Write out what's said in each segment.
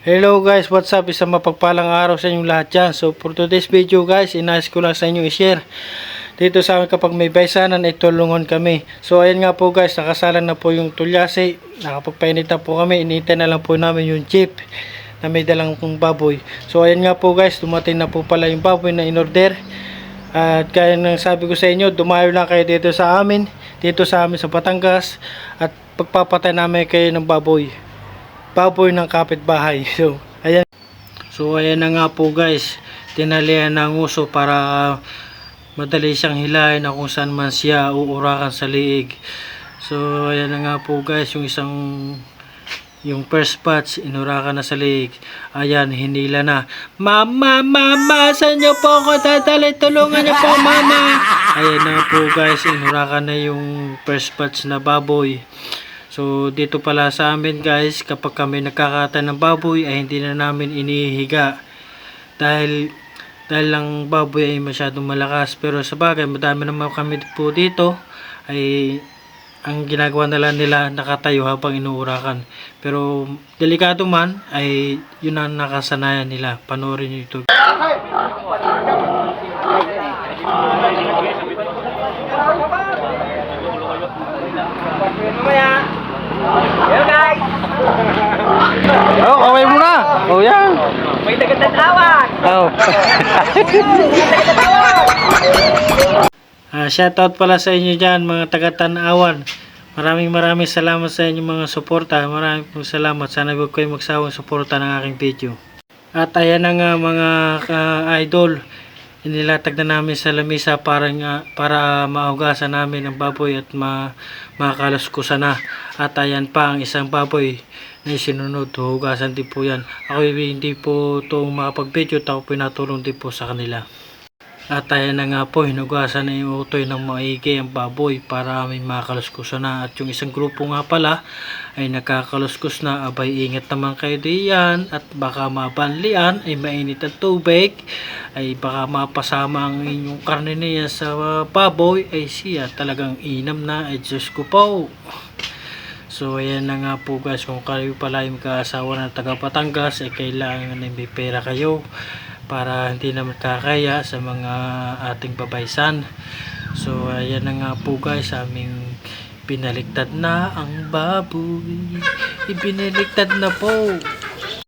Hello guys, what's up? Isang mapagpalang araw sa inyong lahat dyan. So for today's video guys, inayos ko lang sa inyo i-share. Dito sa amin kapag may baysanan ay tulungan kami. So ayan nga po guys, nakasalan na po yung tulyase. Nakapagpainit na po kami, inintay na lang po namin yung jeep na may dalang pong baboy. So ayan nga po guys, dumating na po pala yung baboy na in-order. At kaya nang sabi ko sa inyo, dumayo lang kayo dito sa amin sa Batangas. At pagpapatay namin kayo ng baboy ng kapitbahay. So ayan na nga po guys, tinalian ng uso para madali siyang hilahin na kung saan man siya uurakan sa liig. So ayan na nga po guys, yung first batch inurakan na sa liig. Ayan, hinila na. Mama, saan niyo po ako dadali? Tulungan niyo po mama. Ayan na po guys, inurakan na yung first batch na baboy. So dito pala sa amin guys, kapag kami nagkakata ng baboy ay hindi na namin inihiga dahil lang baboy ay masyadong malakas. Pero sa bagay, madami naman kami po dito, ay ang ginagawa nila nakatayo habang inuurakan. Pero delikado man, ay yun ang nakasanayan nila. Panoorin nyo ito. Hello guys! Oh, kaway mo na! Oh, yan! May tagatatawa! Oh. Shoutout pala sa inyo dyan mga taga-Tanawan. Maraming salamat sa inyo mga suporta. Maraming salamat. Sana huwag kayo magsawang suporta ng aking video. At ayan na nga mga idol, inilatag na namin sa lamisa para mahugasan namin ang baboy at makaluskusan na. At ayan pa ang isang baboy na sinunod, hugasan din po yan. Ako hindi po ito makapag-video, ako pinatulong din po sa kanila. At ayan na nga po, hinugasan na yung utoy ng maigi ang baboy para may makaluskusan na. At yung isang grupo nga pala ay nakakaluskus na. Abay, ingat naman kayo diyan at baka mabanlian, ay mainit ang tubig, ay baka mapasama ang inyong karne niya sa baboy, ay siya talagang inam na. Ay Diyos ko po. So ayan na nga po guys, kung kayo pala yung kaasawa ng taga Batangas, ay kailangan na may pera kayo para hindi na makakaya sa mga ating babaysan. So ayan na nga po guys, aming pinaliktad na ang baboy. Ibinaliktad na po.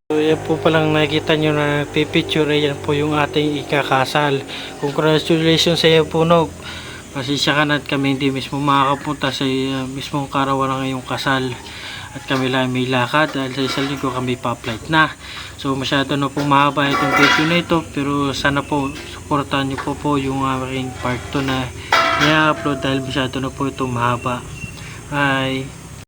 So yan po palang nakikita nyo na pipicture, yan po yung ating ikakasal. Congratulations sa iyo Punog. Pasensya ka na at kami hindi mismo makakapunta sa mismong karawan ng ngayong kasal. At kami lang may lakad dahil sa isang linggo kami pa-flight na. So masyado na po mahaba itong video na ito, pero sana po supportahan niyo po yung aking part 2 na i-upload dahil masyado na po ito mahaba. Bye!